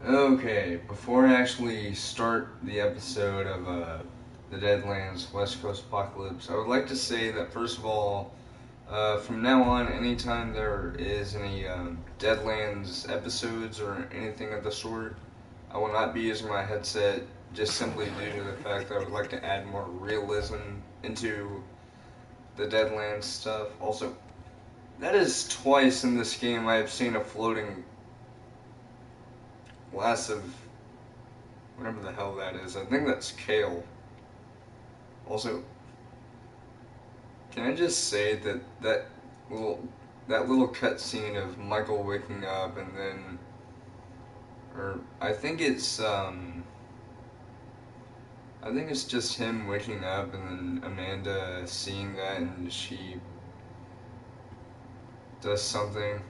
Okay, before I actually start the episode of the DeadLands West Coast Apocalypse, I would like to say that first of all, from now on, anytime there is any DeadLands episodes or anything of the sort, I will not be using my headset just simply due to the fact that I would like to add more realism into the Deadlands stuff. Also, that is twice in this game I have seen a floating glass of whatever the hell that is. I think that's kale. Also, can I just say that little that little cutscene of Michael waking up and then, or I think it's just him waking up and then Amanda seeing that and she does something.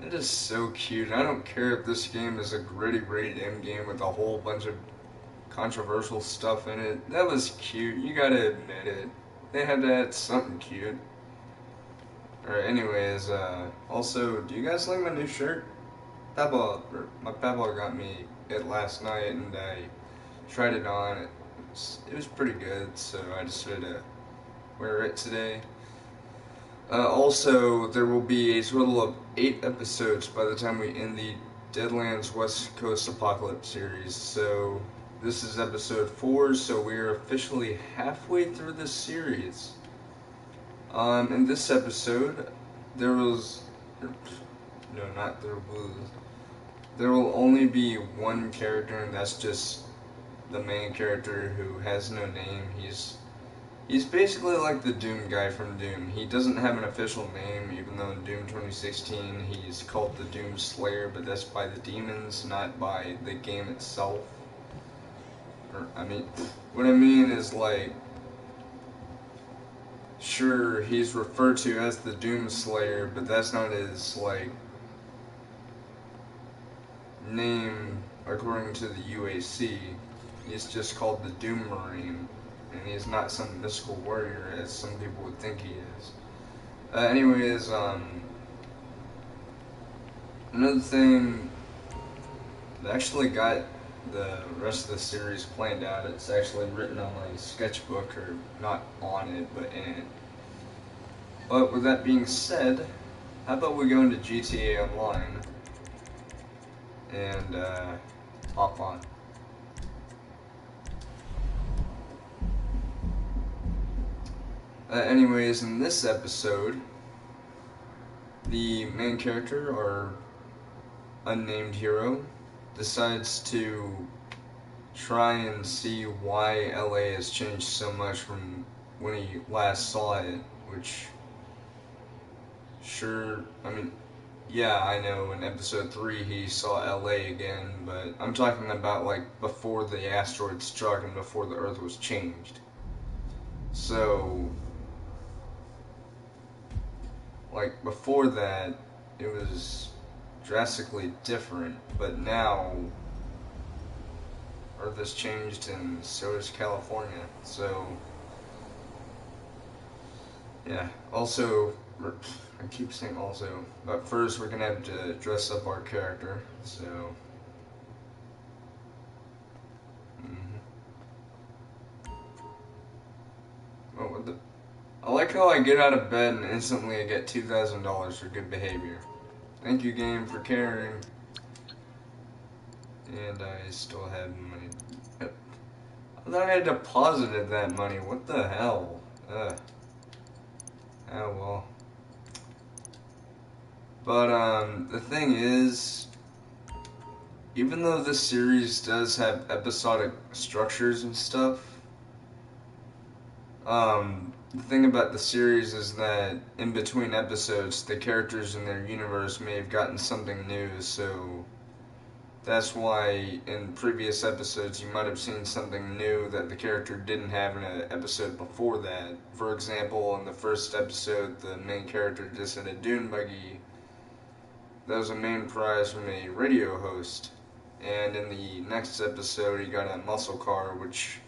It is so cute. I don't care if this game is a gritty rated M game with a whole bunch of controversial stuff in it. That was cute. You gotta admit it. They had to add something cute. Alright, anyways, also, do you guys like my new shirt? My papa got me it last night and I tried it on. It was pretty good, so I decided to wear it today. Also, there will be a total of 8 episodes by the time we end the Deadlands West Coast Apocalypse series. So, this is episode 4, so we are officially halfway through this series. In this episode, there was. No, not there was. There will only be one character, and that's just the main character who has no name. He's basically like the Doom guy from Doom. He doesn't have an official name, even though in Doom 2016 he's called the Doom Slayer, but that's by the demons, not by the game itself. What I mean is like, sure, he's referred to as the Doom Slayer, but that's not his, like, name according to the UAC. He's just called the Doom Marine, and he's not some mystical warrior as some people would think he is. Anyways, another thing that actually got the rest of the series planned out, it's actually written on my sketchbook, or not on it, but in it. But with that being said, how about we go into GTA Online and hop on. Anyways, in this episode, the main character, or unnamed hero, decides to try and see why LA has changed so much from when he last saw it, which, sure, yeah, I know in episode 3 he saw LA again, but I'm talking about like before the asteroid struck and before the Earth was changed. So, like before that, it was drastically different, but now Earth has changed and so has California. So, yeah. Also, I keep saying also, but first we're gonna have to dress up our character. So, oh, what the? I like how I get out of bed and instantly I get $2,000 for good behavior. Thank you, game, for caring. And I still have money. I thought I had deposited that money. What the hell? Ugh. Oh well. But the thing is, even though this series does have episodic structures and stuff, the thing about the series is that in between episodes, the characters in their universe may have gotten something new, so that's why in previous episodes you might have seen something new that the character didn't have in an episode before that. For example, in the first episode, the main character just had a dune buggy that was a main prize from a radio host. And in the next episode, he got a muscle car, which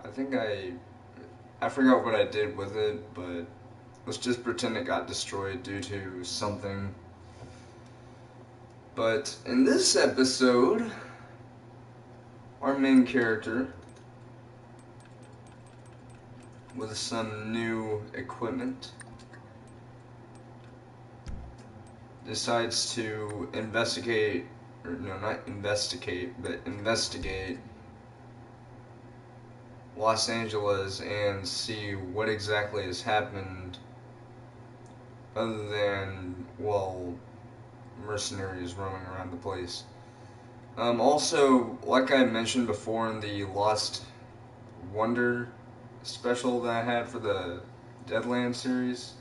I think I forgot what I did with it, but let's just pretend it got destroyed due to something. But in this episode, our main character, with some new equipment, decides to investigate, or no, not investigate, but investigate Los Angeles and see what exactly has happened other than, well, mercenaries roaming around the place. Also, like I mentioned before in the Lost Wonder special that I had for the DeadLands series,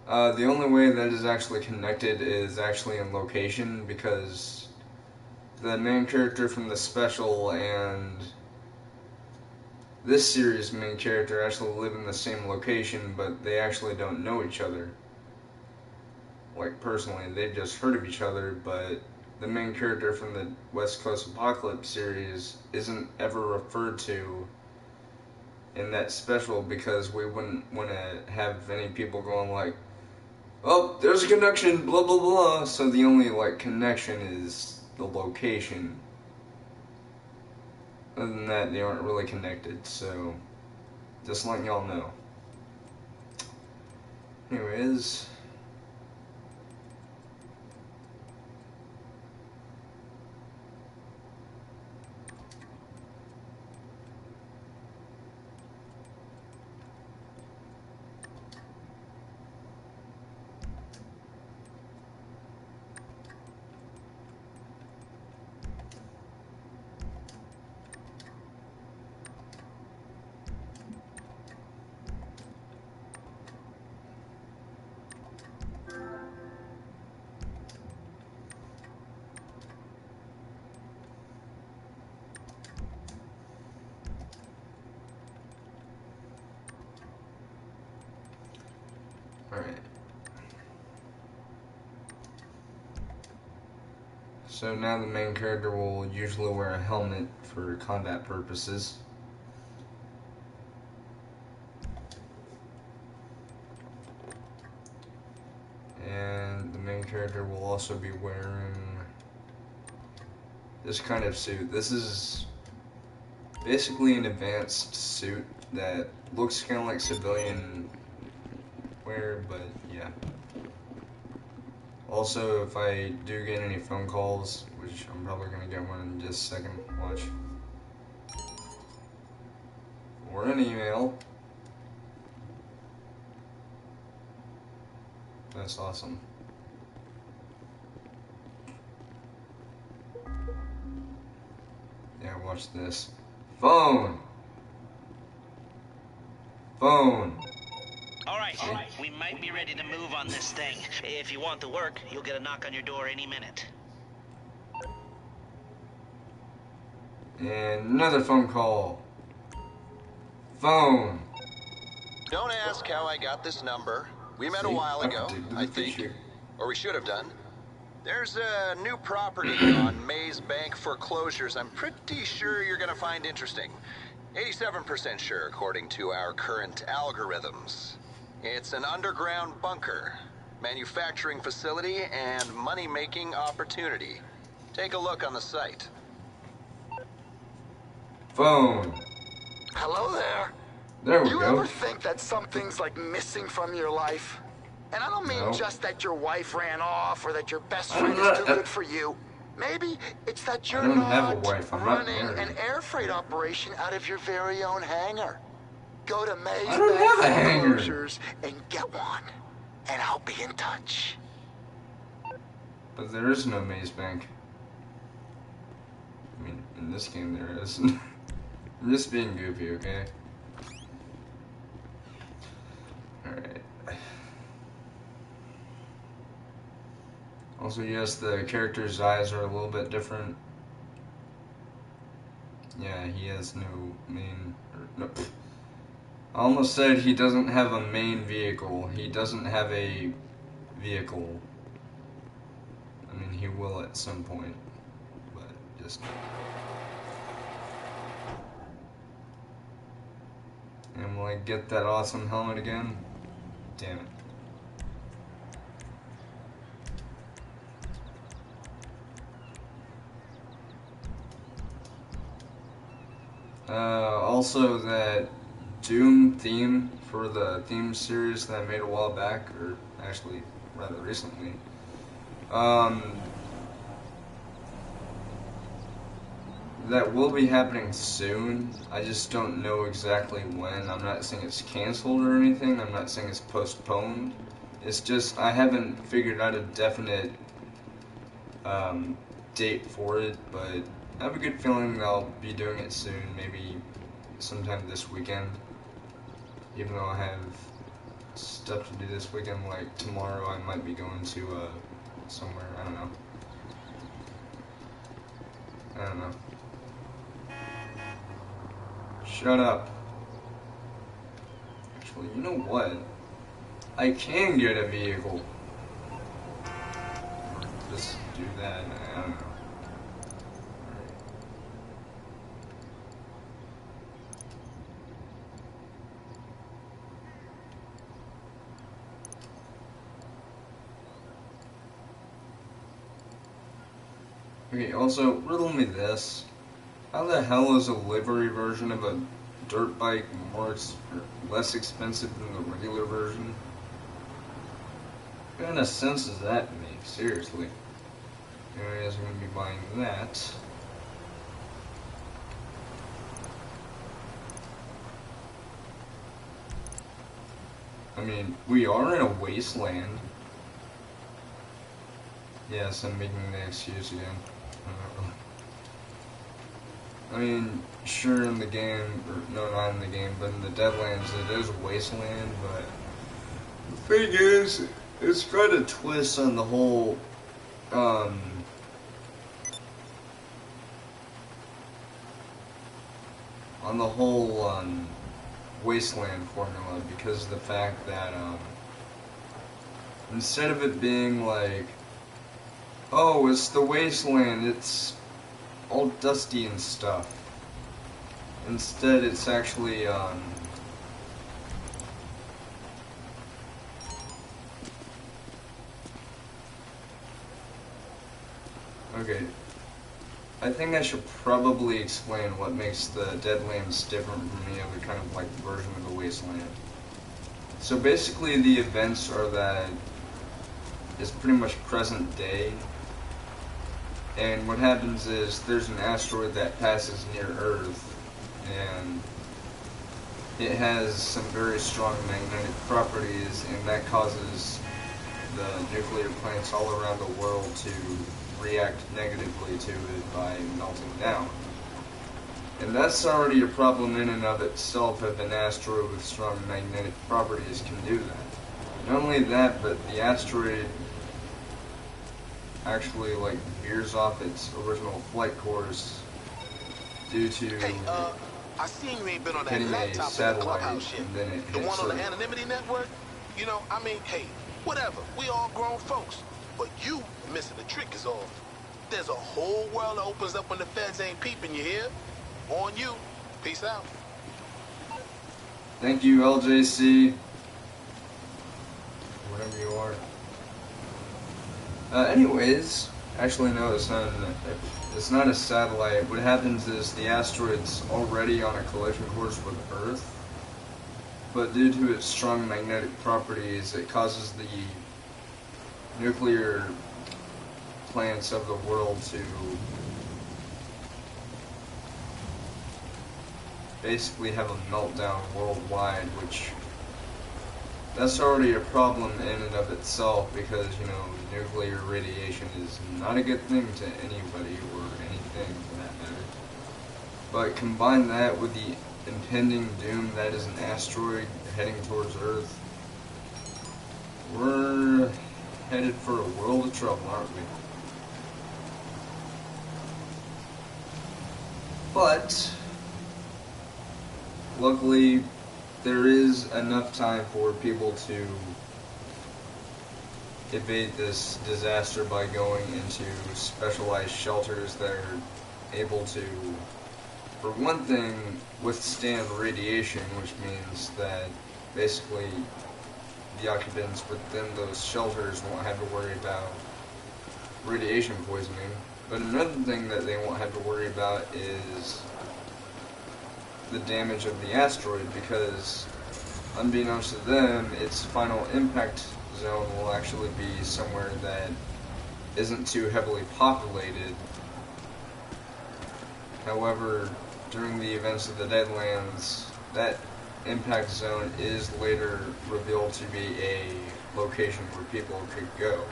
the only way that is actually connected is actually in location, because the main character from the special and this series' main character actually live in the same location, but they actually don't know each other. Like, personally, they've just heard of each other, but the main character from the West Coast Apocalypse series isn't ever referred to in that special, because we wouldn't want to have any people going like, oh, there's a connection, blah blah blah. So the only like connection is the location. Other than that, they aren't really connected, so just letting y'all know. Anyways, alright. So now the main character will usually wear a helmet for combat purposes. And the main character will also be wearing this kind of suit. This is basically an advanced suit that looks kind of like civilian wear, but yeah. Also, if I do get any phone calls, which I'm probably going to get one in just a second, watch, or an email, that's awesome. Yeah, watch this. Phone! Phone! Alright, we might be ready to move on this thing. If you want to work, you'll get a knock on your door any minute. And another phone call. Phone! Don't ask how I got this number. We met a while ago, I think. Or we should have done. There's a new property on Maze Bank foreclosures I'm pretty sure you're gonna find interesting. 87% sure, according to our current algorithms. It's an underground bunker, manufacturing facility, and money-making opportunity. Take a look on the site. Phone. Hello there. There we Do you go. ever think that something's like missing from your life? And I don't mean No. just that your wife ran off or that your best friend is too good for you. Maybe it's that you're don't have a not wife. I'm not running married. an air freight operation out of your very own hangar. Go to Maze I don't have a Bank hangar. foreclosures and get one. And I'll be in touch. But there is no Maze Bank. I mean, in this game there is. I'm just being goofy, okay? Alright. Also, yes, the character's eyes are a little bit different. Yeah, he has no main... no, I almost said he doesn't have a main vehicle. He doesn't have a vehicle. I mean, he will at some point, but just... And will I get that awesome helmet again? Damn it. Also, that Doom theme for the theme series that I made a while back, or actually rather recently, that will be happening soon. I just don't know exactly when. I'm not saying it's canceled or anything. I'm not saying it's postponed. It's just I haven't figured out a definite date for it, but I have a good feeling that I'll be doing it soon, maybe sometime this weekend. Even though I have stuff to do this weekend, like tomorrow I might be going to somewhere, I don't know. Shut up. Actually, you know what? I can get a vehicle. Just do that, I don't know. Okay, also, riddle me this. How the hell is a livery version of a dirt bike less expensive than the regular version? What kind of sense does that make? Seriously. Anyways, I'm going to be buying that. I mean, we are in a wasteland. Yes, I'm making the excuse again. I mean, sure in the game, or no, not in the game, but in the DeadLands it is a wasteland, but the thing is, it's got a twist on the whole, wasteland formula, because of the fact that, instead of it being like, oh, it's the wasteland, it's all dusty and stuff. Instead, it's actually, okay. I think I should probably explain what makes the DeadLands different from the other kind of like version of the wasteland. So basically the events are that it's pretty much present day. And what happens is there's an asteroid that passes near Earth, and it has some very strong magnetic properties, and that causes the nuclear plants all around the world to react negatively to it by melting down. And that's already a problem in and of itself if an asteroid with strong magnetic properties can do that. Not only that, but the asteroid actually like veers off its original flight course due to I seen you ain't been on that hitting a laptop satellite, in the shit. and then it hits The one on the Earth. anonymity network? You know, I mean, hey, whatever. We all grown folks. But you missing the trick is all. There's a whole world that opens up when the feds ain't peeping, you hear? On you. Peace out. Thank you, LJC. Whatever you are. Anyways, actually no, it's not a satellite. What happens is the asteroid's already on a collision course with Earth, but due to its strong magnetic properties, it causes the nuclear plants of the world to basically have a meltdown worldwide, which that's already a problem in and of itself, because, you know, nuclear radiation is not a good thing to anybody or anything for that matter. But combine that with the impending doom that is an asteroid heading towards Earth, we're headed for a world of trouble, aren't we? But luckily, there is enough time for people to evade this disaster by going into specialized shelters that are able to, for one thing, withstand radiation, which means that basically the occupants within those shelters won't have to worry about radiation poisoning. But another thing that they won't have to worry about is the damage of the asteroid, because unbeknownst to them, its final impact zone will actually be somewhere that isn't too heavily populated. However, during the events of the DeadLands, that impact zone is later revealed to be a location where people could go.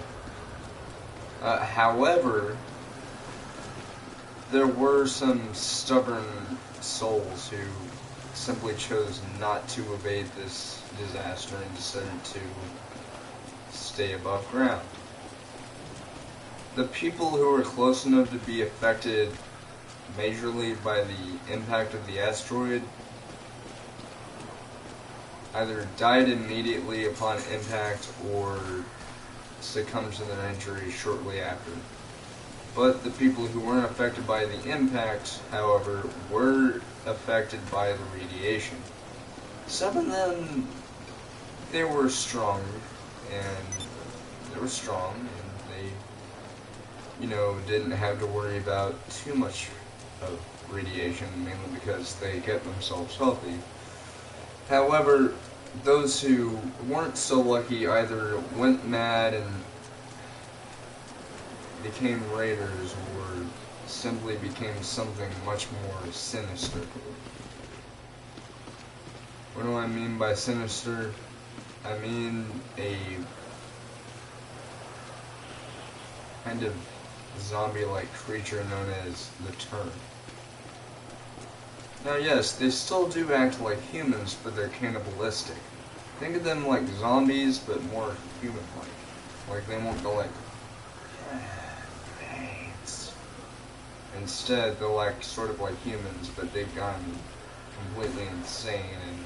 However, there were some stubborn souls who simply chose not to evade this disaster and decided to stay above ground. The people who were close enough to be affected majorly by the impact of the asteroid either died immediately upon impact or succumbed to their injuries shortly after. But the people who weren't affected by the impact, however, were affected by the radiation. Some of them, they were strong, and they, didn't have to worry about too much of radiation, mainly because they kept themselves healthy. However, those who weren't so lucky either went mad and became raiders, or simply became something much more sinister. What do I mean by sinister? I mean a kind of zombie-like creature known as the Turn. Now yes, they still do act like humans, but they're cannibalistic. Think of them like zombies, but more human-like. Like, they won't go like, thanks. Instead, they're like, sort of like humans, but they've gone completely insane, and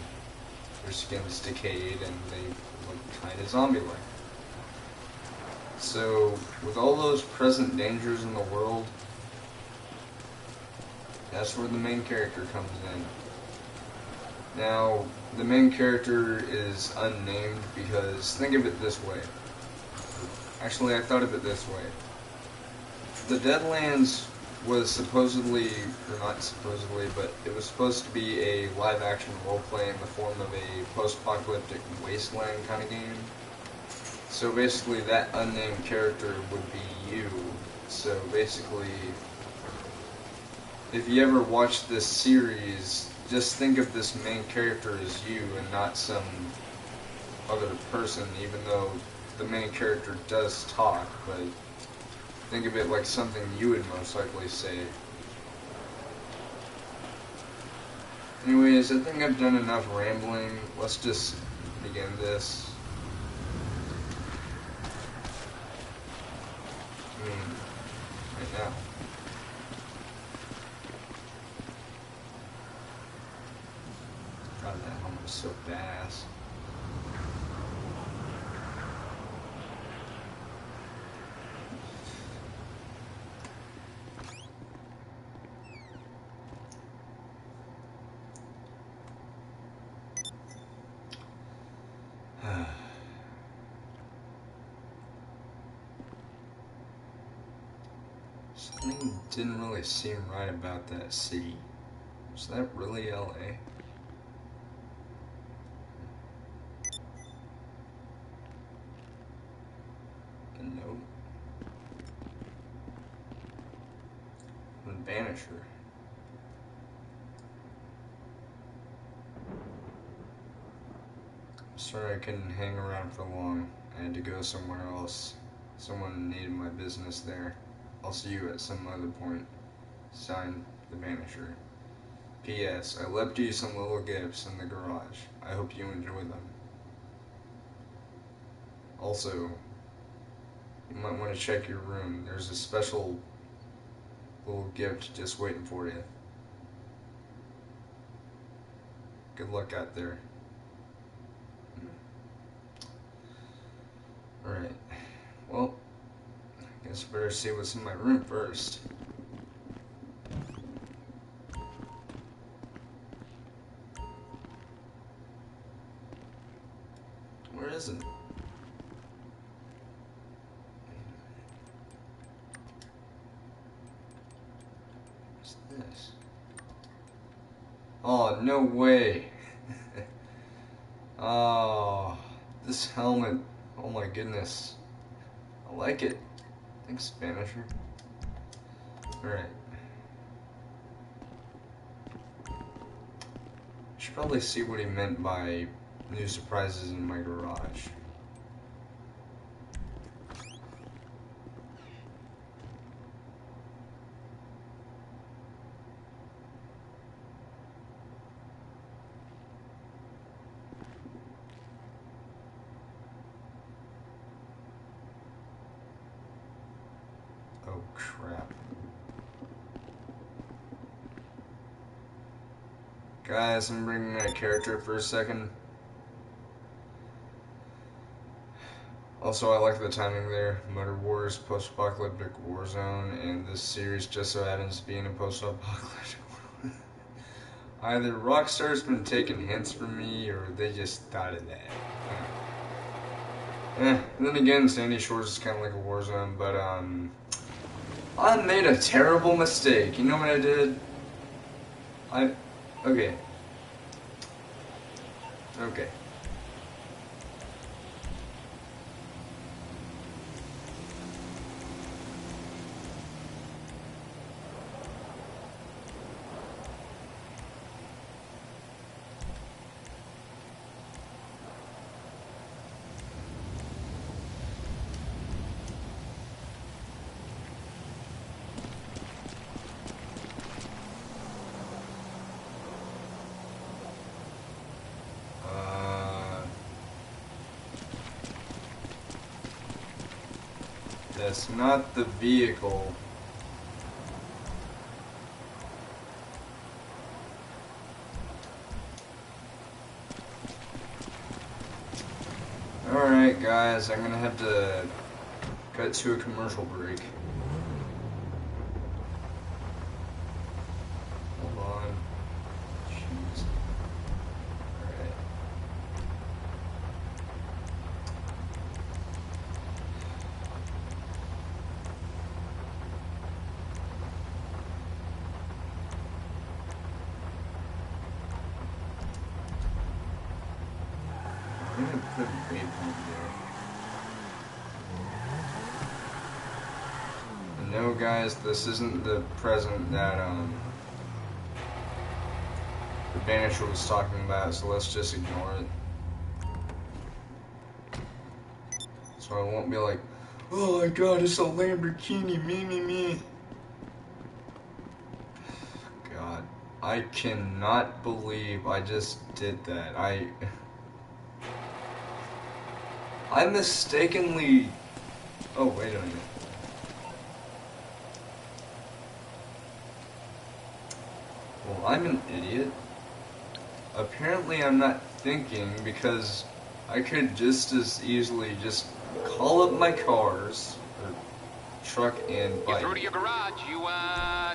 their skin's decayed, and they look kind of zombie-like. So, with all those present dangers in the world, that's where the main character comes in. Now, the main character is unnamed because, think of it this way. Actually, I thought of it this way. The DeadLands was supposedly, or not supposedly, but it was supposed to be a live-action roleplay in the form of a post-apocalyptic wasteland kind of game. So basically, that unnamed character would be you. So basically, if you ever watch this series, just think of this main character as you and not some other person, even though the main character does talk, but think of it like something you would most likely say. Anyways, I think I've done enough rambling. Let's just begin this. Right now. God, that helmet is so badass. Something didn't really seem right about that city. Was that really LA? A note. The Banisher. Sorry I couldn't hang around for long. I had to go somewhere else. Someone needed my business there. I'll see you at some other point. Signed, The Banisher. P.S. I left you some little gifts in the garage. I hope you enjoy them. Also, you might want to check your room. There's a special little gift just waiting for you. Good luck out there. Alright. Well, I guess I better see what's in my room first. Where is isn't. What's this? Oh, no way. Oh, this helmet. Oh my goodness. I like it. Thanks, Spanisher. Alright. Should probably see what he meant by new surprises in my garage. Oh crap. Guys, I'm bringing my character for a second. Also, I like the timing there. Motor Wars, post-apocalyptic war zone, and this series just so happens to be in a post-apocalyptic world. Either Rockstar's been taking hints from me, or they just thought of that. And then again, Sandy Shores is kind of like a war zone, but I made a terrible mistake. You know what I did? Okay. Okay. That's not the vehicle. Alright guys, I'm gonna have to cut to a commercial break. Hold on. Jeez. Alright. I'm gonna put a waypoint there. No, guys, this isn't the present that the Banisher was talking about, so let's just ignore it. So I won't be like, oh my god, it's a Lamborghini, me. God, I cannot believe I just did that. I mistakenly... Oh, wait a minute. Well, I'm an idiot. Apparently I'm not thinking, because I could just as easily just call up my cars, or truck and bike. You're through to your garage. You,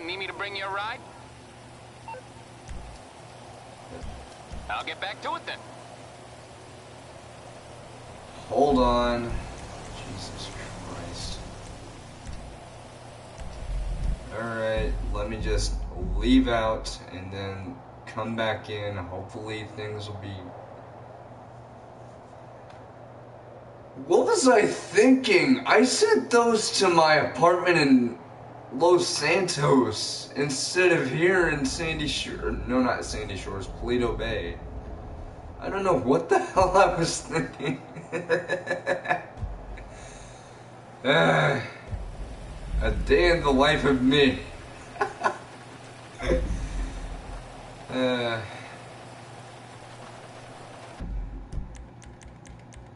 need me to bring you a ride? I'll get back to it then. Hold on. Jesus Christ. Alright, let me just leave out and then come back in. Hopefully things will be... What was I thinking? I sent those to my apartment in Los Santos instead of here in Sandy Shores. No, not Sandy Shores, Paleto Bay. I don't know what the hell I was thinking. A day in the life of me.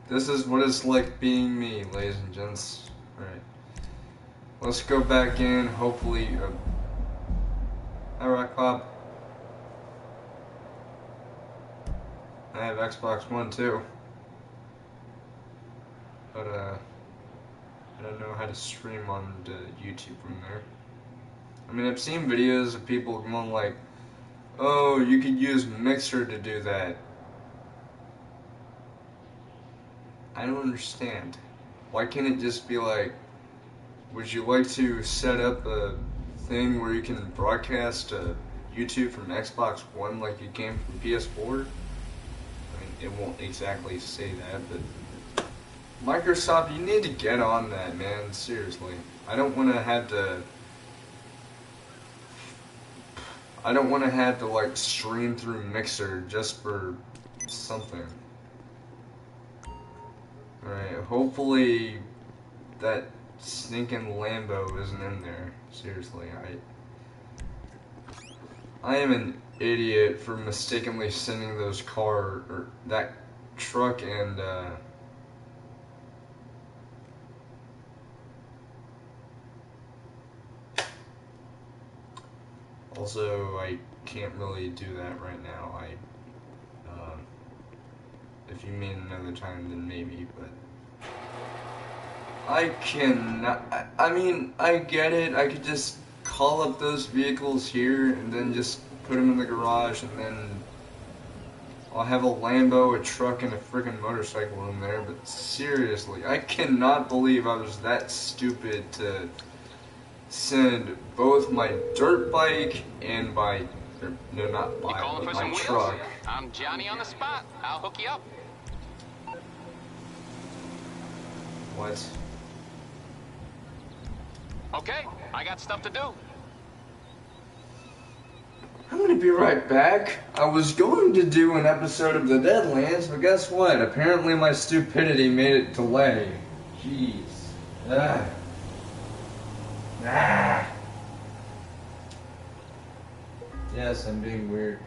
This is what it's like being me, ladies and gents. Alright. Let's go back in, hopefully... Hi, Rock Pop. I have Xbox One too. But, I don't know how to stream on YouTube from there. I mean, I've seen videos of people going like, oh, you could use Mixer to do that. I don't understand. Why can't it just be like, would you like to set up a thing where you can broadcast YouTube from Xbox One like you can from PS4? I mean, it won't exactly say that, but Microsoft, you need to get on that, man. Seriously. I don't want to have to like stream through Mixer just for something. Alright, hopefully that stinking Lambo isn't in there. Seriously, I am an idiot for mistakenly sending that truck and also I can't really do that right now. If you mean another time, then maybe, but I cannot. I mean, I get it. I could just call up those vehicles here and then just put them in the garage, and then I'll have a Lambo, a truck, and a freaking motorcycle in there. But seriously, I cannot believe I was that stupid to send both my dirt bike and my, no, not bike, but my truck. I'm Johnny on the spot. I'll hook you up. What? Okay, I got stuff to do. I'm gonna be right back. I was going to do an episode of the DeadLands, but guess what? Apparently my stupidity made it delay. Jeez. Ah. Ah. Yes, I'm being weird.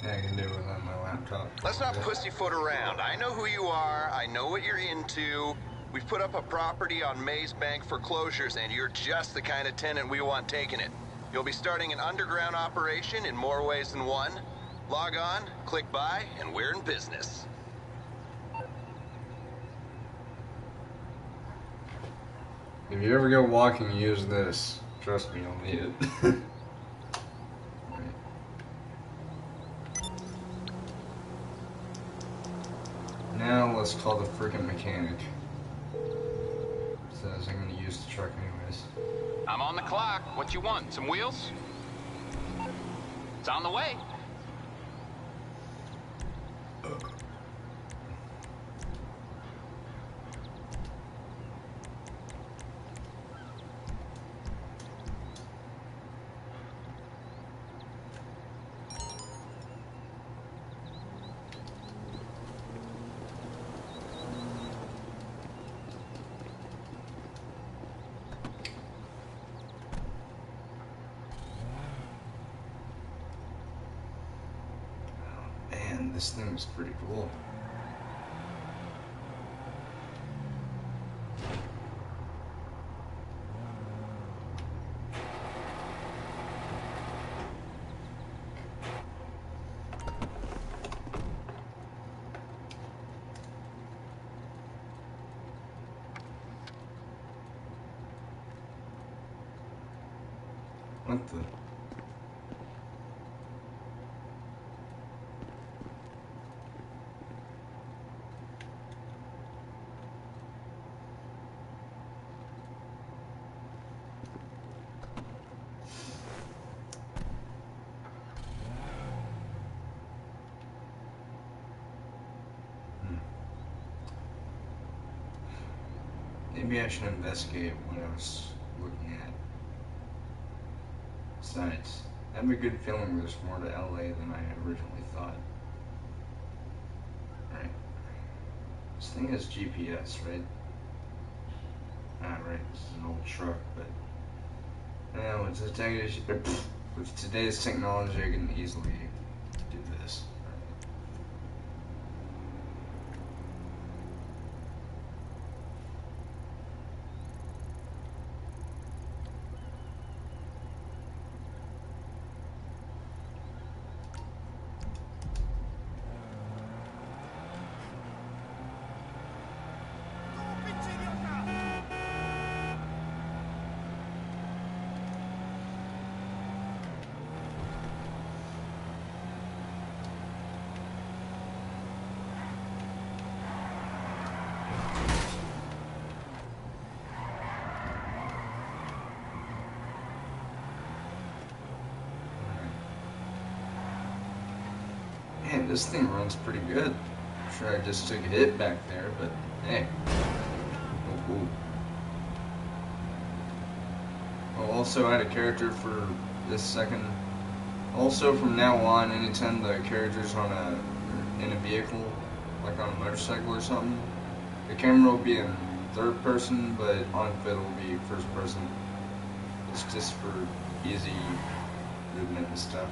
I can do it on my laptop. Let's not pussyfoot around. I know who you are. I know what you're into. We've put up a property on Maze Bank foreclosures, and you're just the kind of tenant we want taking it. You'll be starting an underground operation in more ways than one. Log on, click buy, and we're in business. If you ever go walking, use this. Trust me, you'll need it. Now let's call the freaking mechanic. Says I'm gonna use the truck anyways. I'm on the clock. What you want? Some wheels? It's on the way. This thing is pretty cool. What the? Maybe I should investigate what I was looking at. Besides, I have a good feeling there's more to LA than I originally thought. Right. This thing has GPS, right? Ah, right, this is an old truck, but... Yeah, with today's technology, I can easily do this. Man, this thing runs pretty good. I'm sure I just took a hit back there, but hey. Oh, cool. I'll also add a character for this second. Also, from now on, anytime the character's in a vehicle, like on a motorcycle or something, the camera will be in third person, but on foot it will be first person. It's just for easy movement and stuff.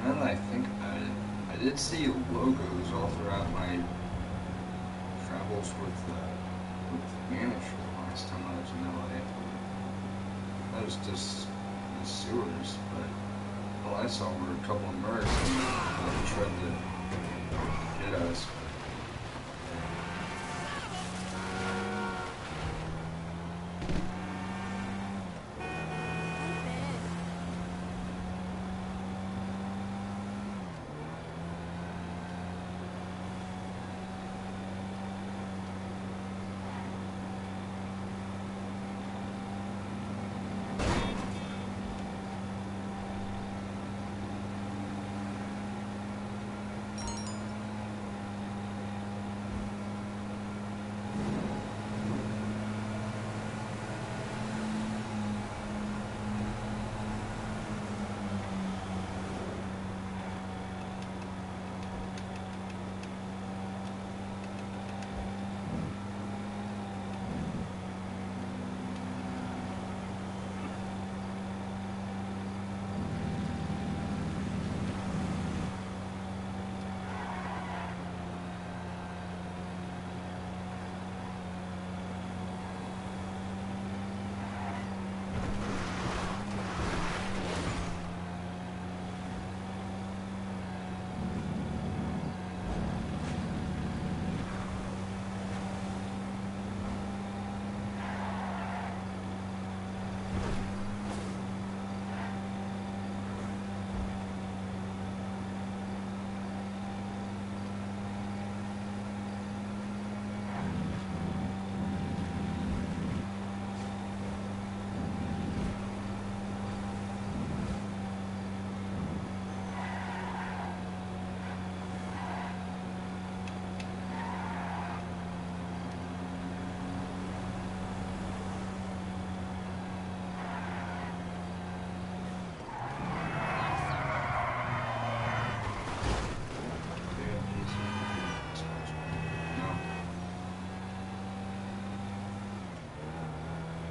Now that I think about it, I did see logos all throughout my travels with Spanish the last time I was in LA. That was just the sewers, but all I saw were a couple of mercs that tried to get us.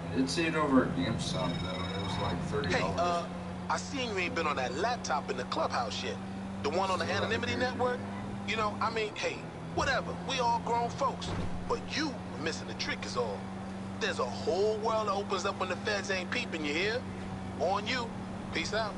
I did see it over at GameStop though, and it was like $30. Hey, I seen you ain't been on that laptop in the clubhouse yet. The one on the anonymity network? You know, I mean, hey, whatever. We all grown folks. But you missing the trick is all. There's a whole world that opens up when the feds ain't peeping, you hear? On you. Peace out.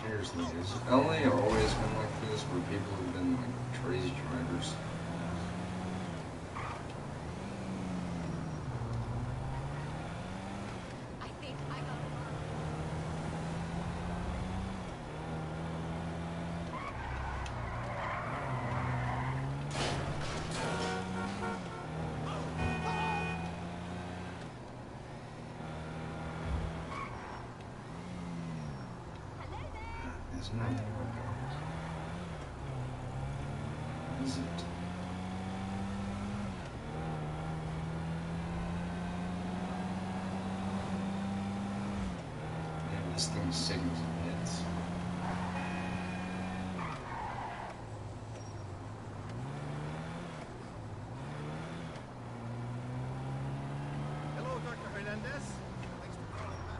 Seriously, is LA always been like this, where people have been like crazy drivers? There's nothing. What is it? Yeah, this thing signals and hits. Hello, Dr. Hernandez. Thanks for calling back.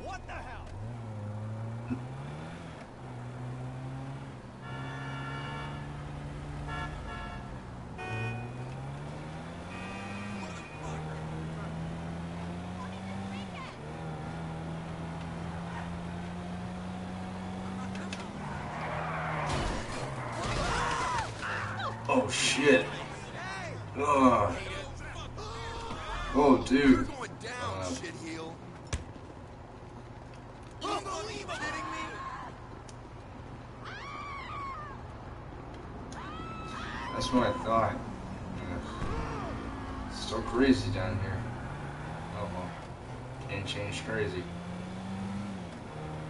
What the hell? Oh shit! Ugh. Whoa, dude. That's what I thought. It's so crazy down here. Oh well. Can't change crazy.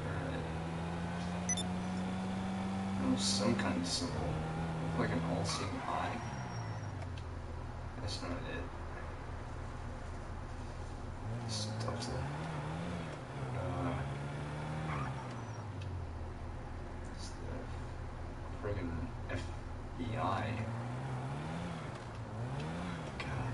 Alright. Oh, some kind of symbol. Like an all-seeing eye. That's not it. Stuff's there. It's the friggin' FBI. God.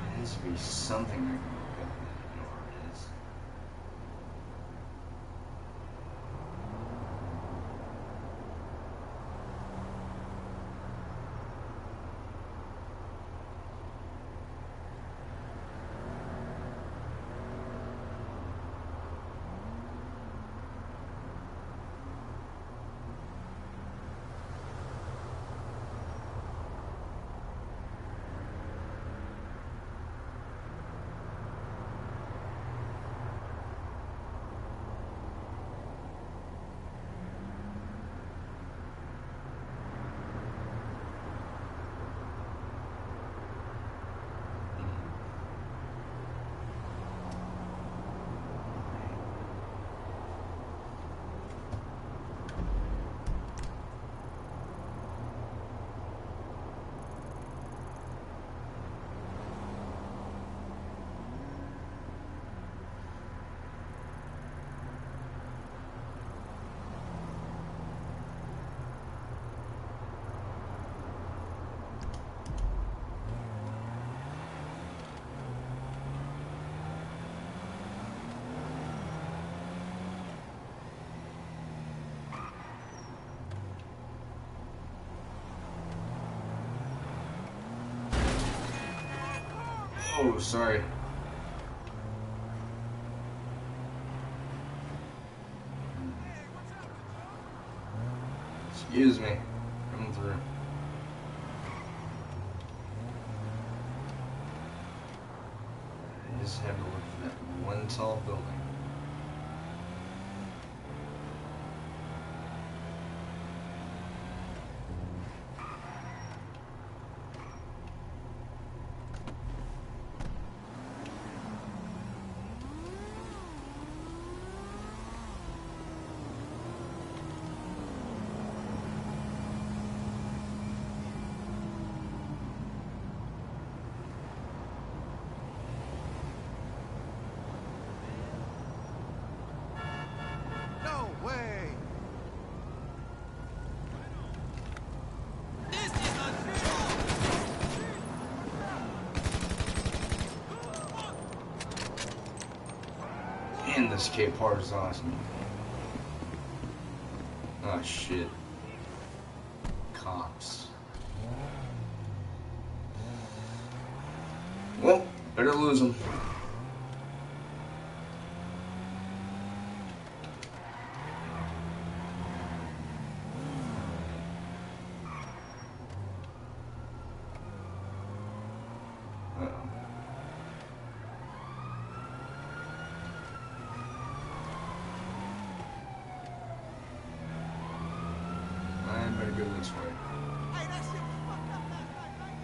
There has to be something I can look up that I know where it is. Oh, sorry. Excuse me. Coming through. I just have to look for that one tall building. No way! Man, this skate park is awesome. Oh shit. Cops. Well, better lose them. I better go this way. Hey, that shit was fucked up last night, right?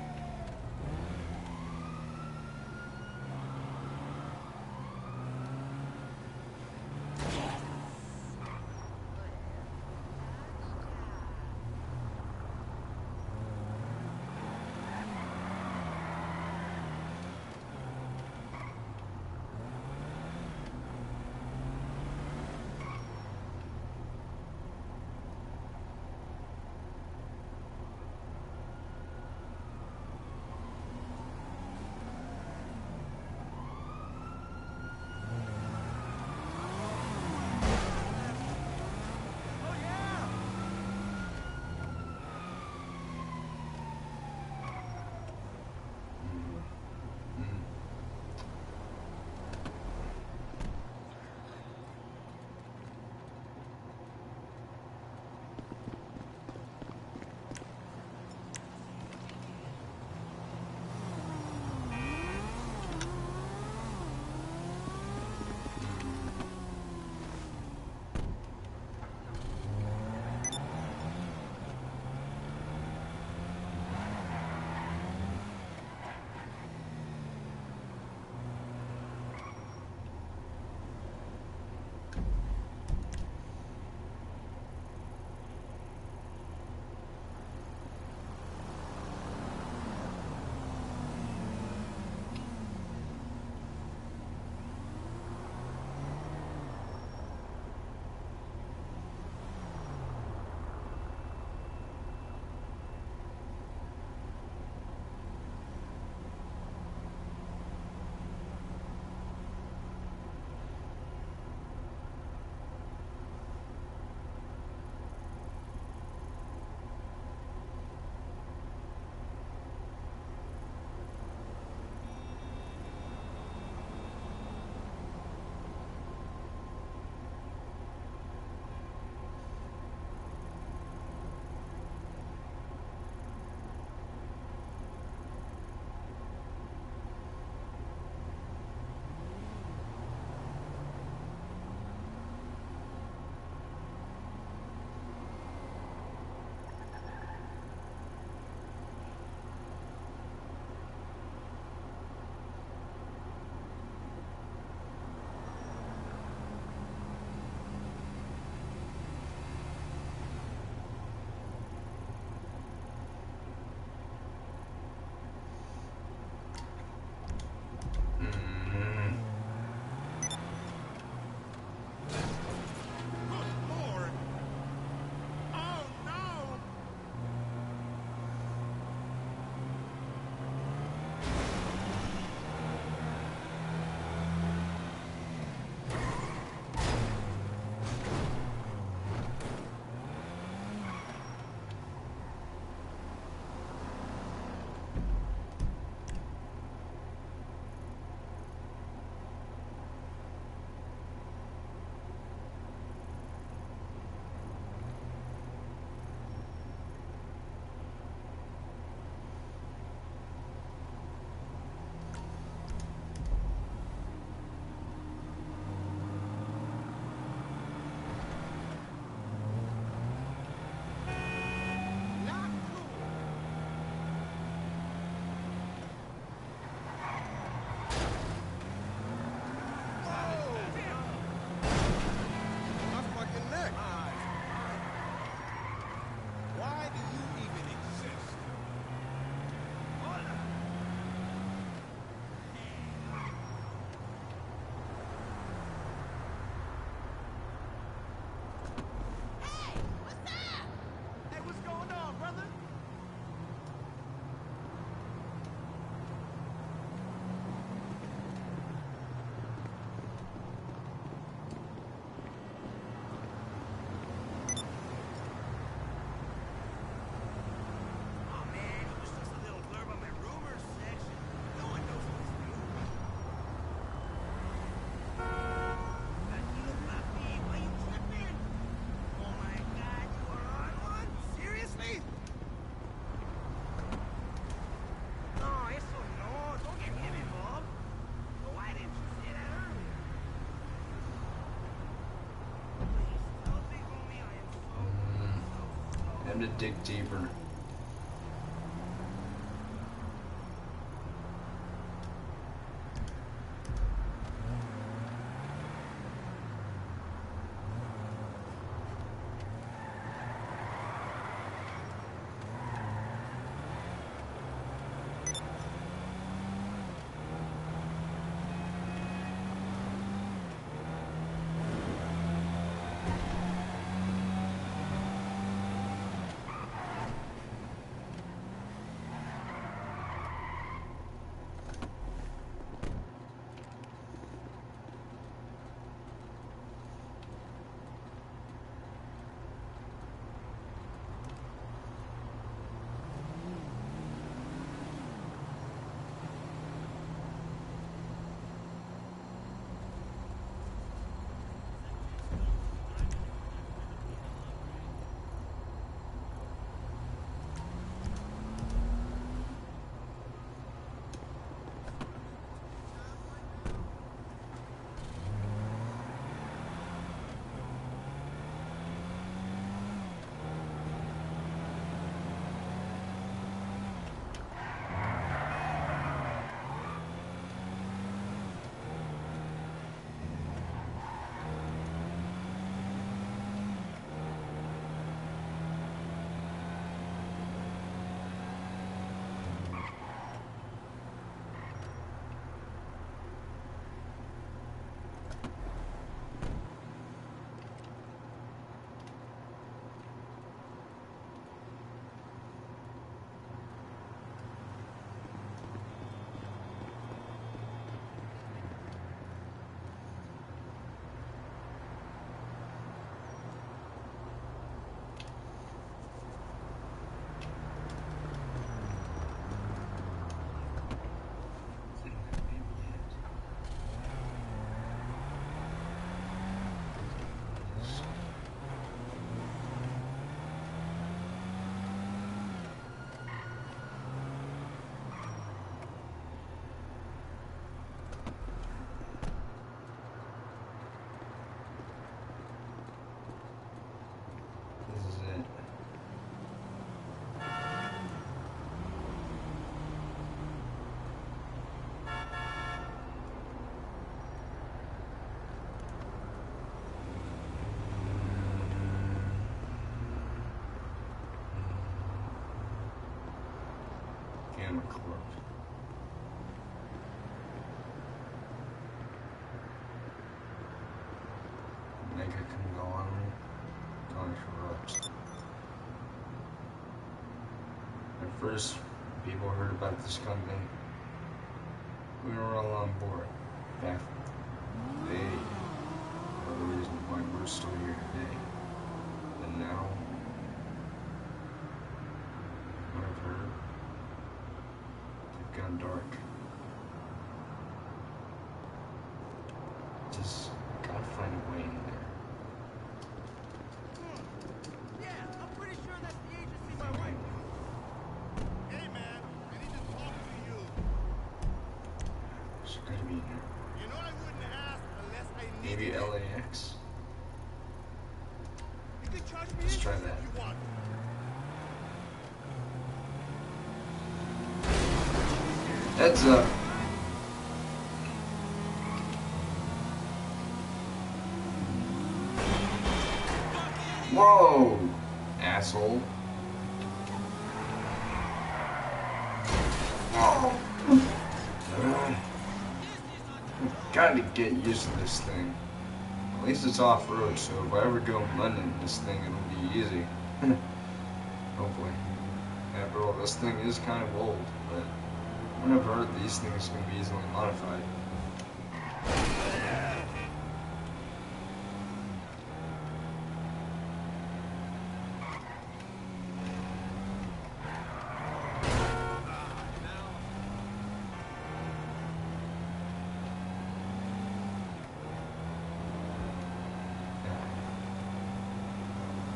Time to dig deeper. Gamma Corp. Mega conglomerate. Gone corrupt. At first, people heard about this company. We were all on board. Back they are the reason why we're still here today. And now, what I've heard, they've gone dark. Just gotta find a way in there. Yeah, I'm pretty sure that's the agency my wife. Hey man, I need to talk to you. There's gotta be in there. You know I wouldn't ask unless I needed Maybe it. LAX? You can charge me Let's try interest that. if you want. Heads up. Whoa, asshole. Whoa. Gotta get used to this thing. At least it's off-road, so if I ever go London in this thing, it'll be easy. Hopefully. After all, this thing is kind of old, but I've heard these things can be easily modified.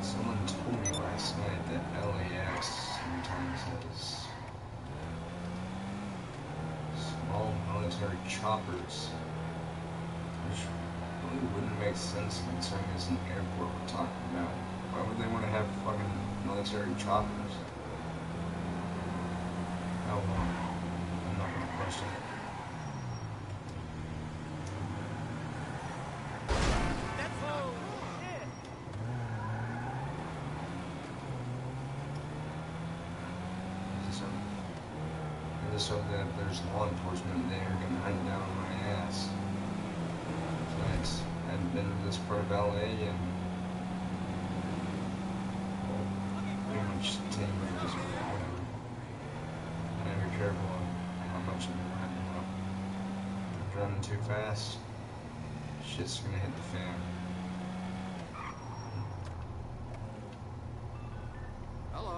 Someone told me last night that LAX sometimes has small military choppers, which really wouldn't make sense considering it's an airport we're talking about. Why would they want to have fucking military choppers? Oh well, I'm not gonna question it. That's oh shit. I just hope that if there's law enforcement there, gonna hunt down on my ass. Thanks. I hadn't been to this part of LA in pretty much 10 years. I gotta be careful of how much I'm driving. If I'm driving too fast, shit's gonna hit the fan. Hello.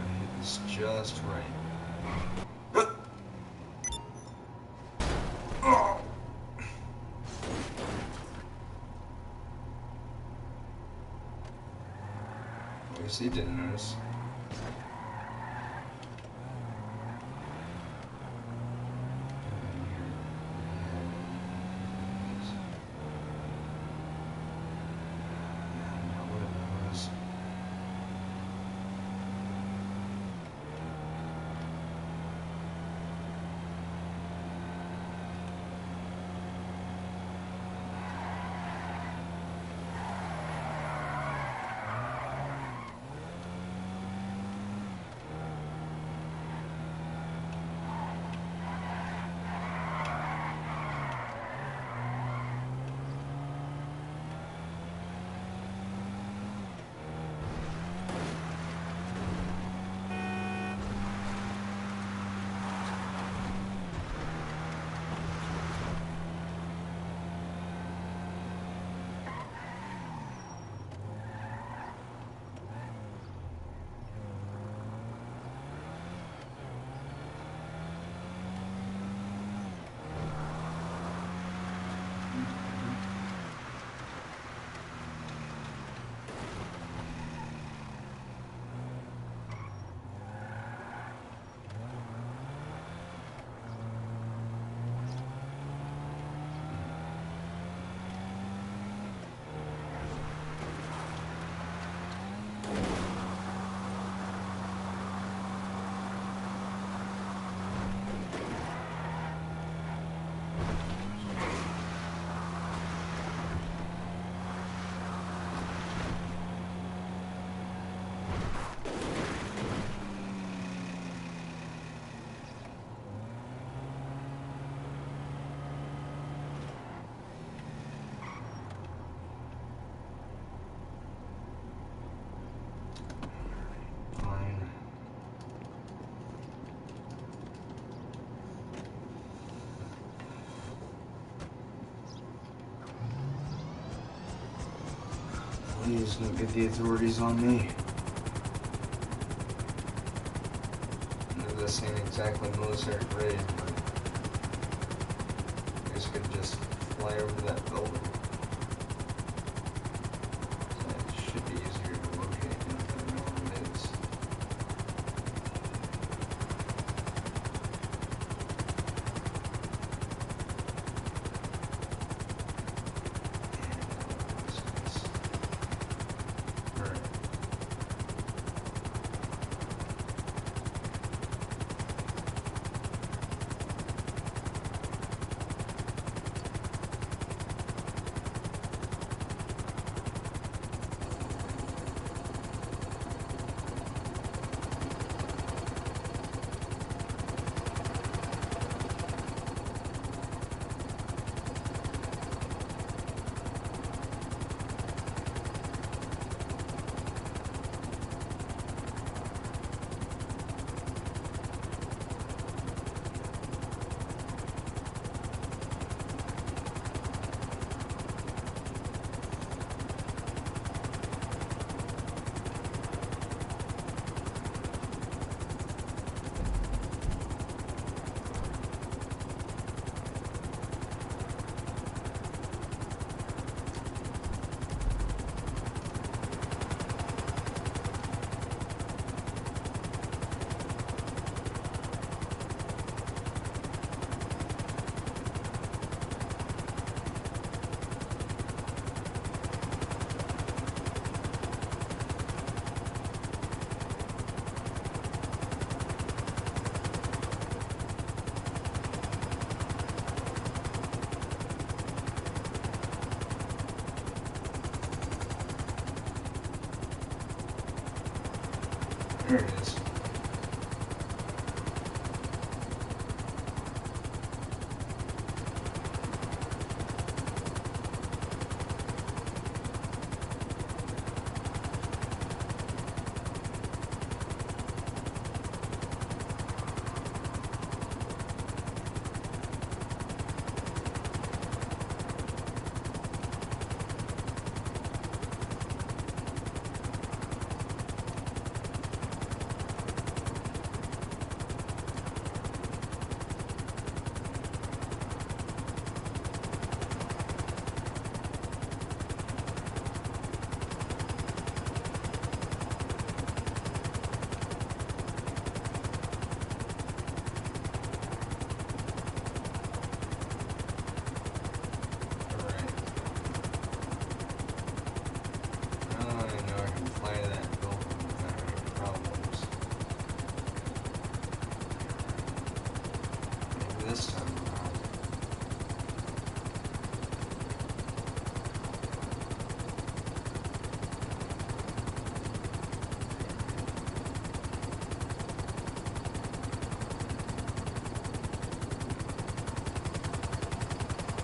I hit this just right. Oh. At least he didn't notice. Not what it was. Please don't get the authorities on me. I know this ain't exactly military grade, but I guess I could just fly over that building. So it should be easier to locate than if I know where it is. There it is. This time around.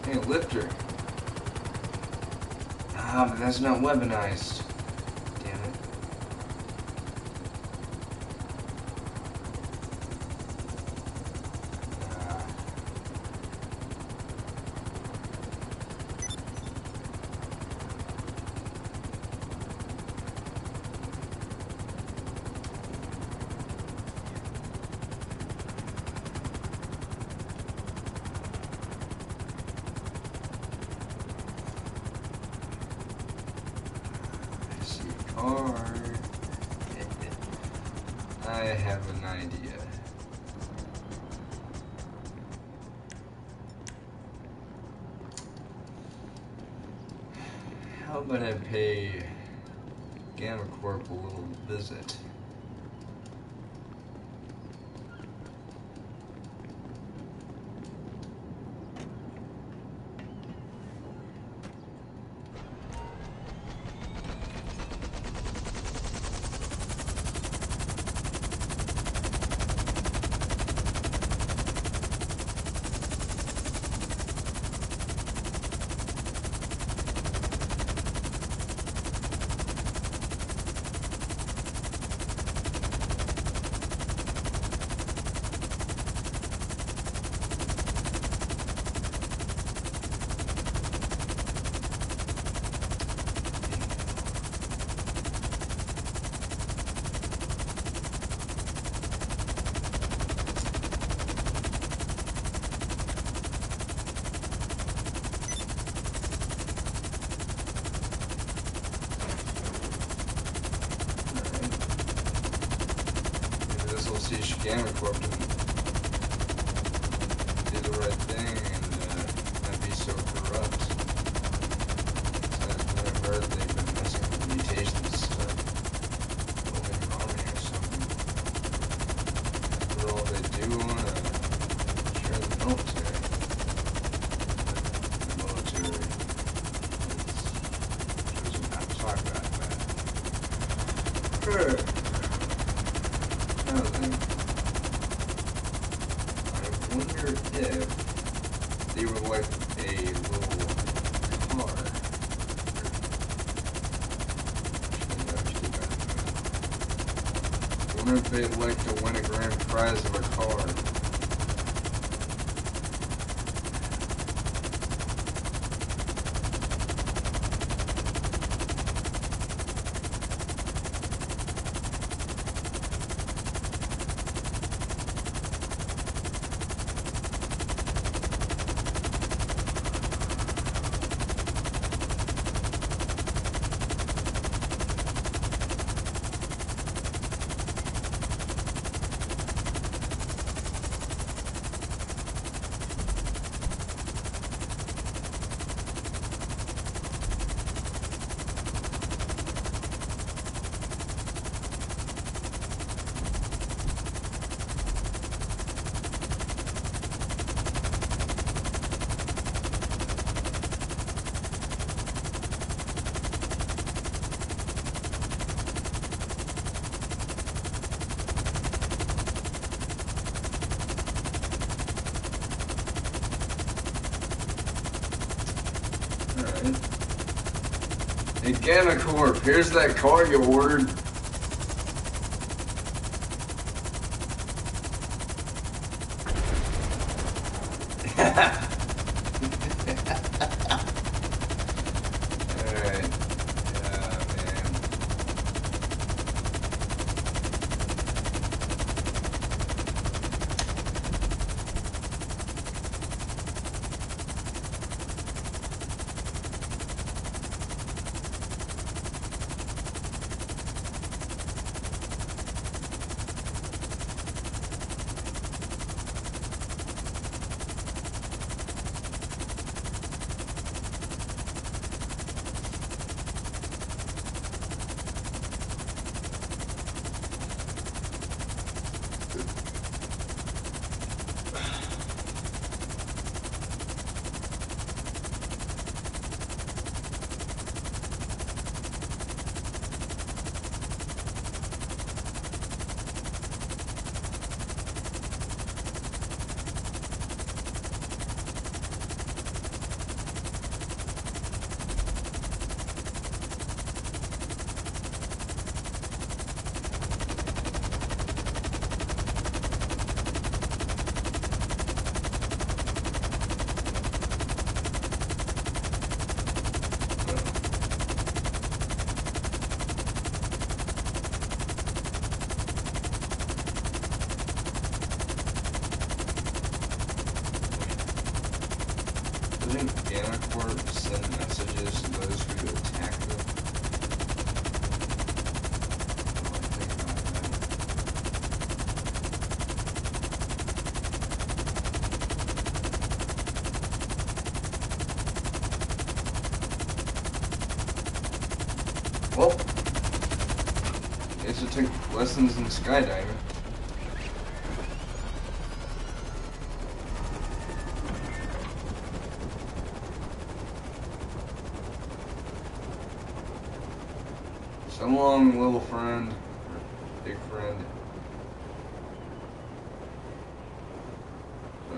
Hey, lifter. Ah, but that's not weaponized. Damn it. Car. I have an idea. How about I pay Gamma Corp a little visit? Gamma Corp to do the right thing and not be so corrupt. So I've heard they've been messing with mutations, building an army or something. For all they do on share the military. The military choosing not to talk about that. Another thing. I wonder if they were like a little car. I wonder if they'd like to win a grand prize of a car. right? Organicorp, here's that car you ordered. Alright. Man. Doesn't Organicorp send messages to those who attack them? Oh, I think about that. Well, guess I took lessons in skydiving. So long, little friend, or big friend. So.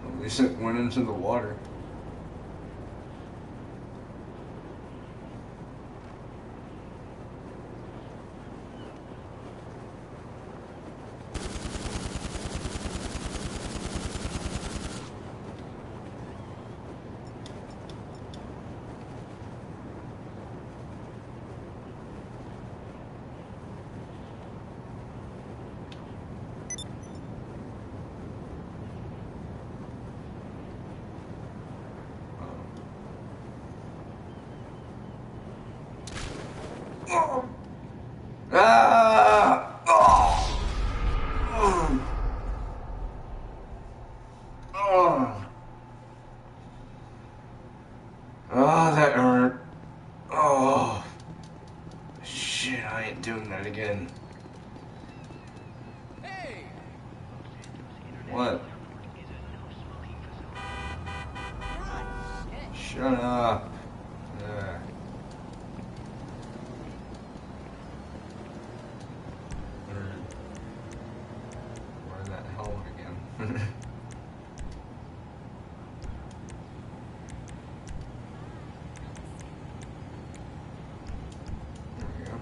At least it went into the water. Ah! Oh! Oh! Oh, that hurt. Oh. Shit, I ain't doing that again. Hey! What? Shut up. Yeah. Wear that helmet again. There we go.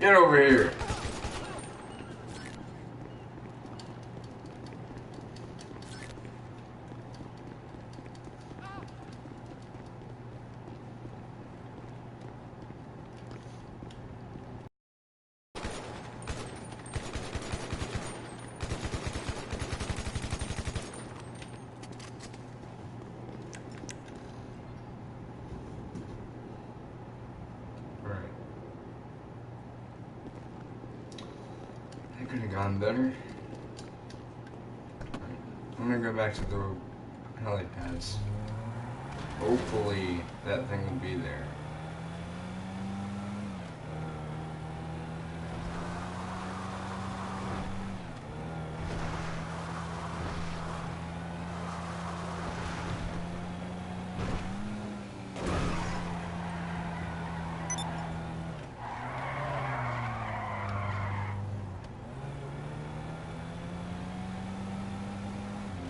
Get over here. Could have gone better. I'm gonna go back to the helipads. Hopefully that thing will be there.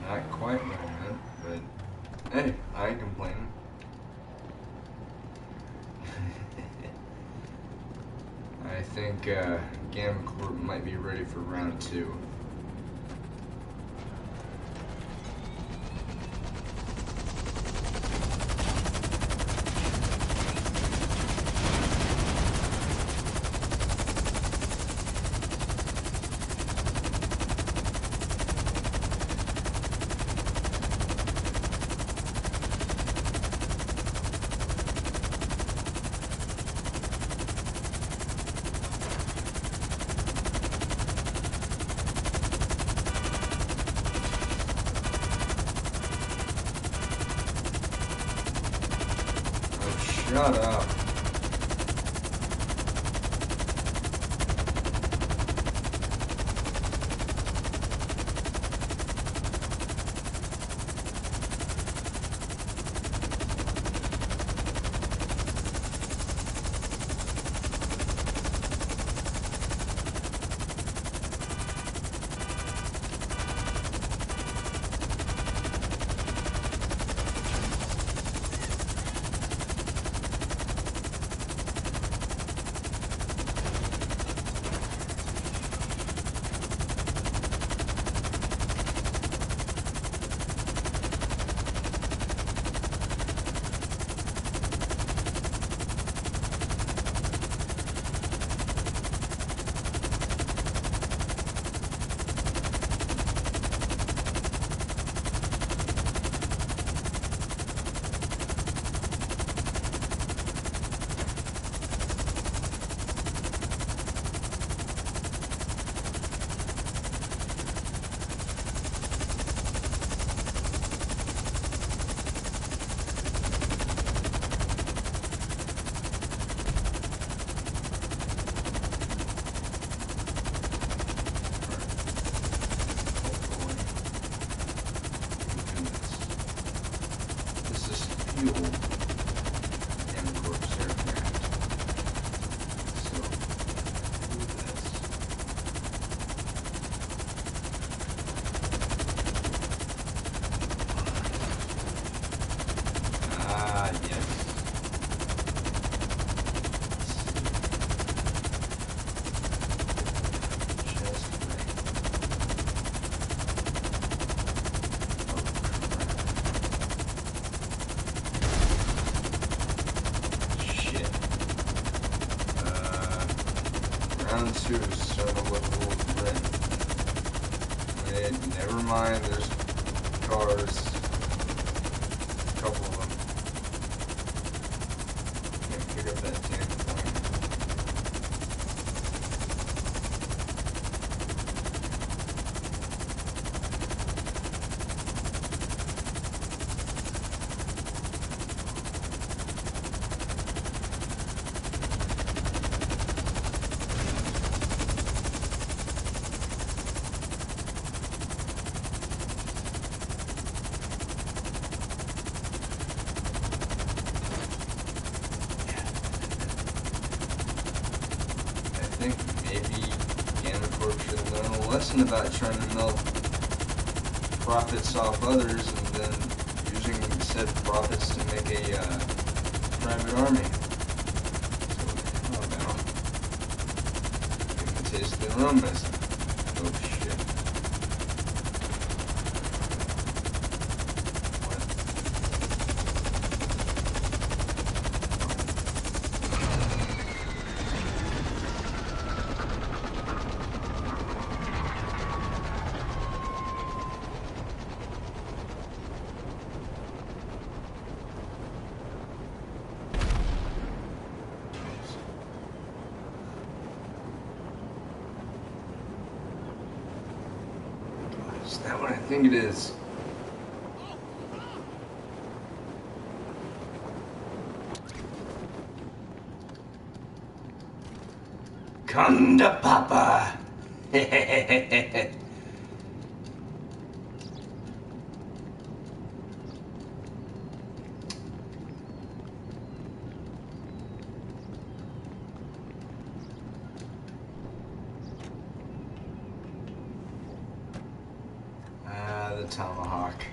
Not quite what I meant, but hey, I ain't complaining. I think Gamma Corp might be ready for round 2. Shut up. Fuel and of course aircraft. So do this. Ah, yes. Round 2 is starting to look a little grim. Wait, never mind, there's cars. A couple of them. Can't pick up that damn plane. I think maybe Gamma Corp should learn a lesson about trying to milk profits off others and then using said profits to make a private army. So, oh, no. taste the aromas. Oh shit. Is that what I think it is? Come to Papa! The tomahawk.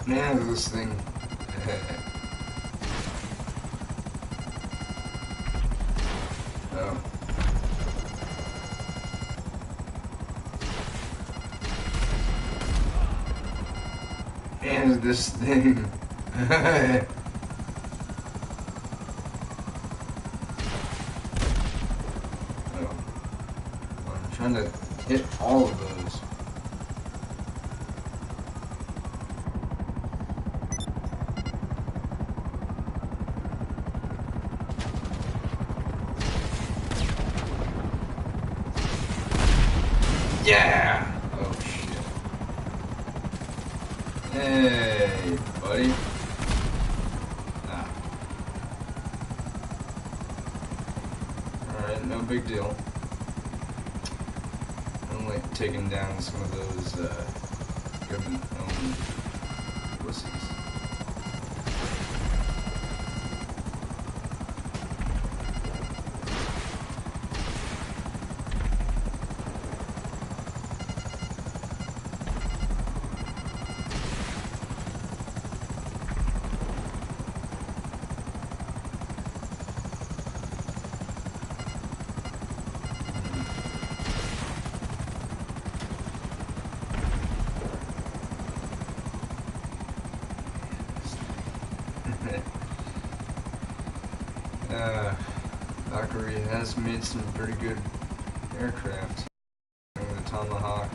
Man, this thing. Oh. And this thing. Oh. I'm trying to hit all of those. Yeah! Oh shit. Hey, buddy. Ah. Alright, no big deal. I'm like taking down some of those government-owned pussies. Valkyrie has made some pretty good aircraft. The Tomahawk.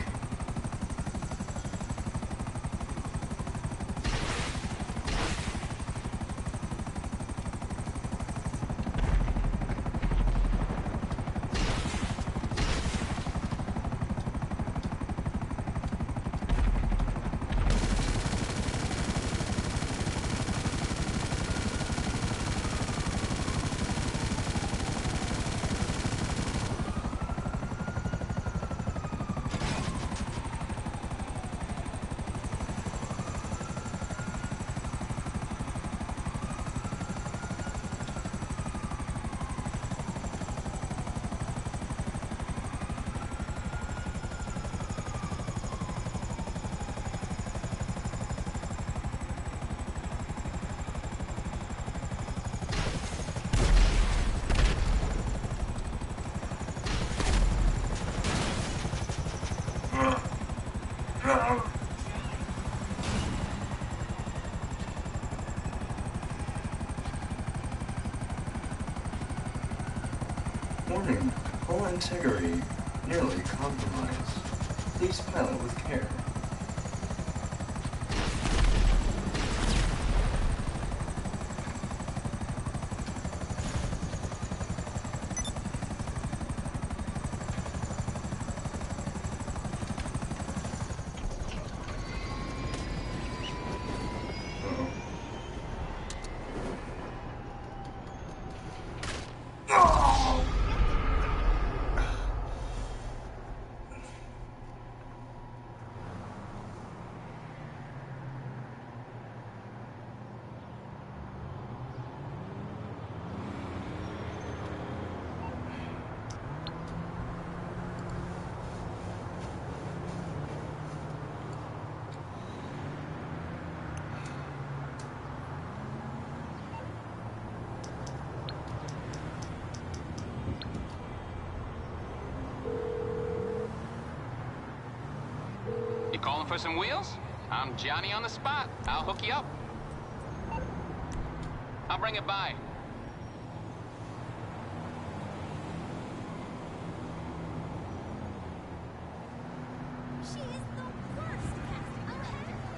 Warning, hull integrity nearly compromised. Please pilot with care. for some wheels? I'm Johnny on the spot. I'll hook you up. I'll bring it by. She is the worst casting director. Oh,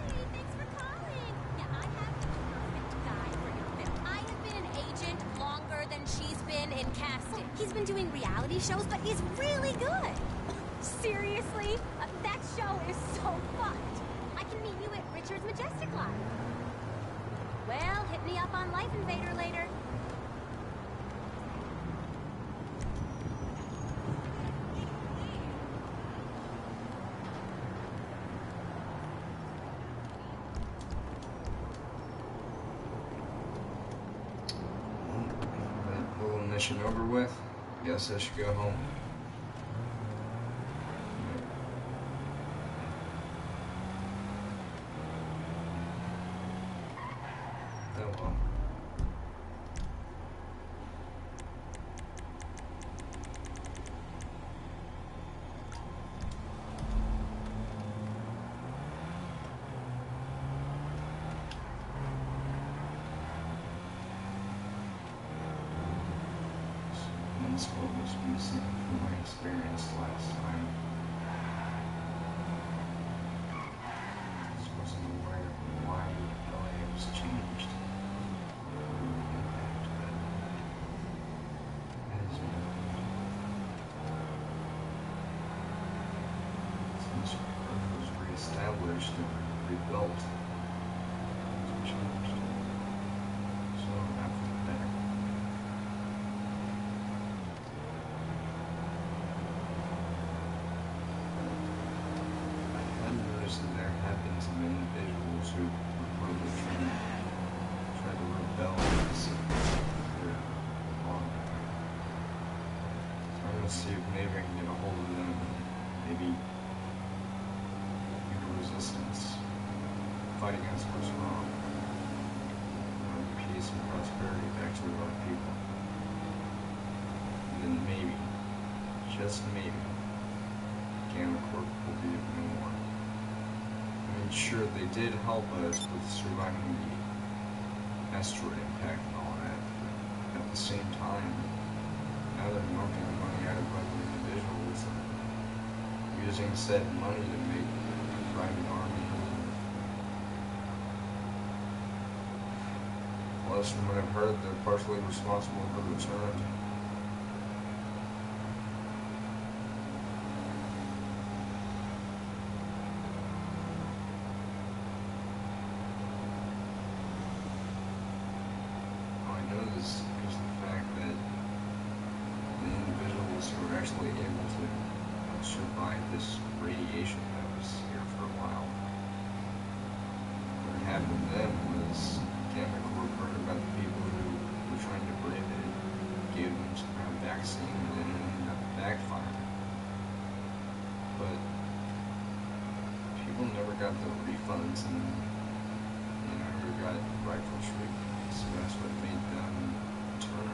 hey, thanks for calling. Yeah, I have the perfect guy for your film. I have been an agent longer than she's been in casting. He's been doing reality shows, but he's really good. Seriously? That show is so fun. I can meet you at Richard's Majestic Lot. Well, hit me up on Life Invader later. That little mission over with. Guess I should go home. Oh well. This book was missing from my experience last time. Just wasn't aware of why LA was changed. Since Earth was reestablished and rebuilt, it was changed. So after that. That there have been some individuals who reportedly tried to rebel against their law. So I'm gonna see if maybe I can get a hold of them and maybe make a resistance, fight against what's wrong, peace and prosperity back to a lot of people. And then maybe, just maybe, Gamma Corp will be no more. Sure, they did help us with surviving the asteroid impact and all that, but at the same time, now they're milking money out of other individuals and using said money to make a private army. Plus, from what I've heard, they're partially responsible for the turn. Because the fact that the individuals who were actually able to survive this radiation that was here for a while, what happened then was Gamma Corp heard about the people who were trying to brave it, gave them some kind of vaccine, and then it ended up backfiring. But people never got the refunds and never got rightful treatment. So that's what made them turn.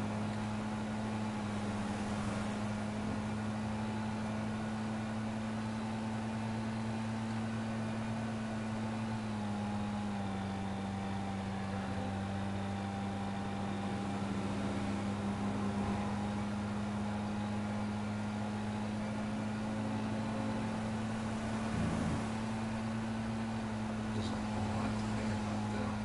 There's a whole lot to think about, though.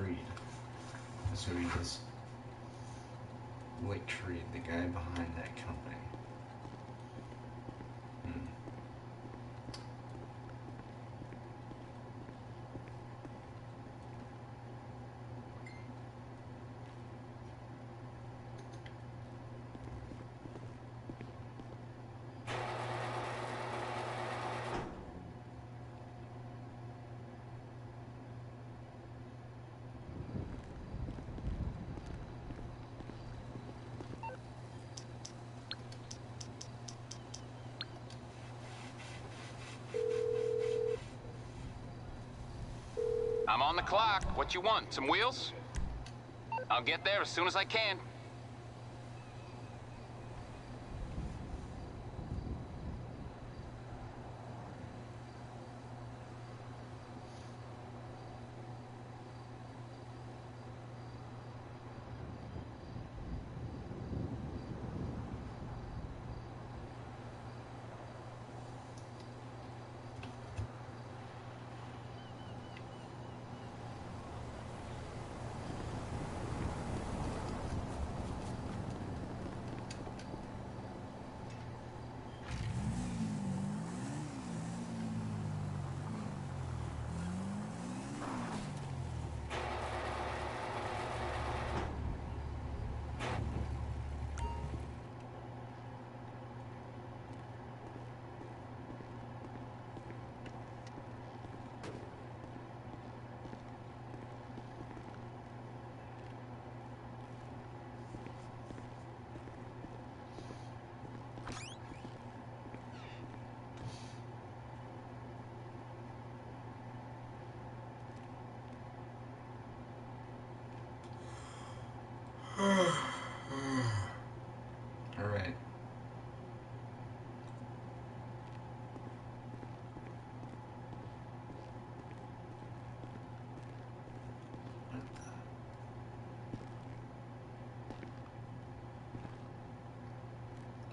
Creed. That's who he is. Blake Creed, the guy behind that company. I'm on the clock. What you want? Some wheels? I'll get there as soon as I can. Alright.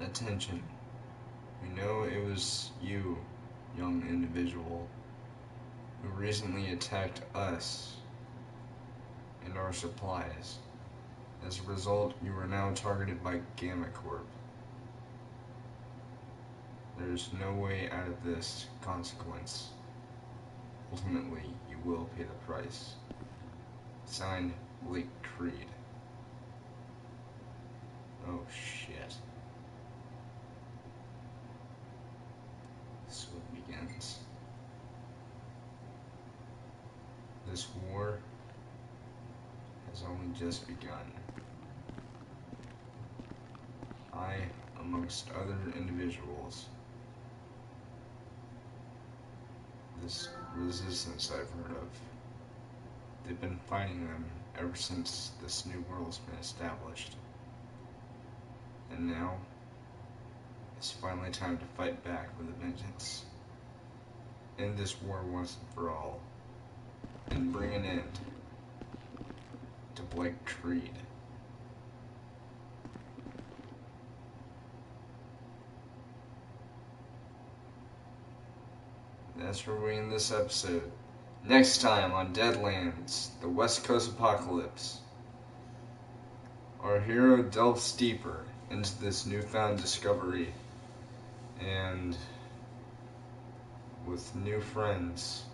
Attention. We know it was you, young individual, who recently attacked us and our supplies. As a result, you are now targeted by Gamma Corp. There's no way out of this consequence. Ultimately, you will pay the price. Signed, Blake Creed. Oh shit. So it begins. This war has only just begun. I, amongst other individuals, this resistance I've heard of, they've been fighting them ever since this new world's been established. And now, it's finally time to fight back with a vengeance. End this war once and for all, and bring an end to Blake Creed. That's where we end this episode. Next time on DeadLands, the West Coast Apocalypse, our hero delves deeper into this newfound discovery, and with new friends,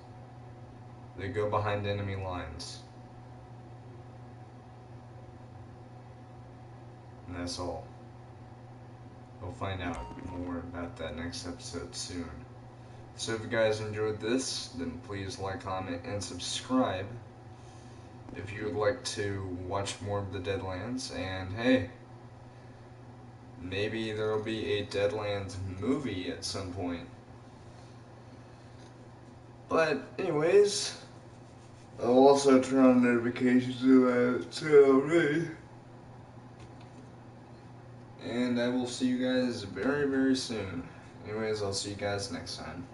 they go behind enemy lines. And that's all. We'll find out more about that next episode soon. So if you guys enjoyed this, then please like, comment, and subscribe if you would like to watch more of the DeadLands. And hey, maybe there will be a DeadLands movie at some point. But anyways, I'll also turn on notifications if I haven't already. And I will see you guys very, very soon. Anyways, I'll see you guys next time.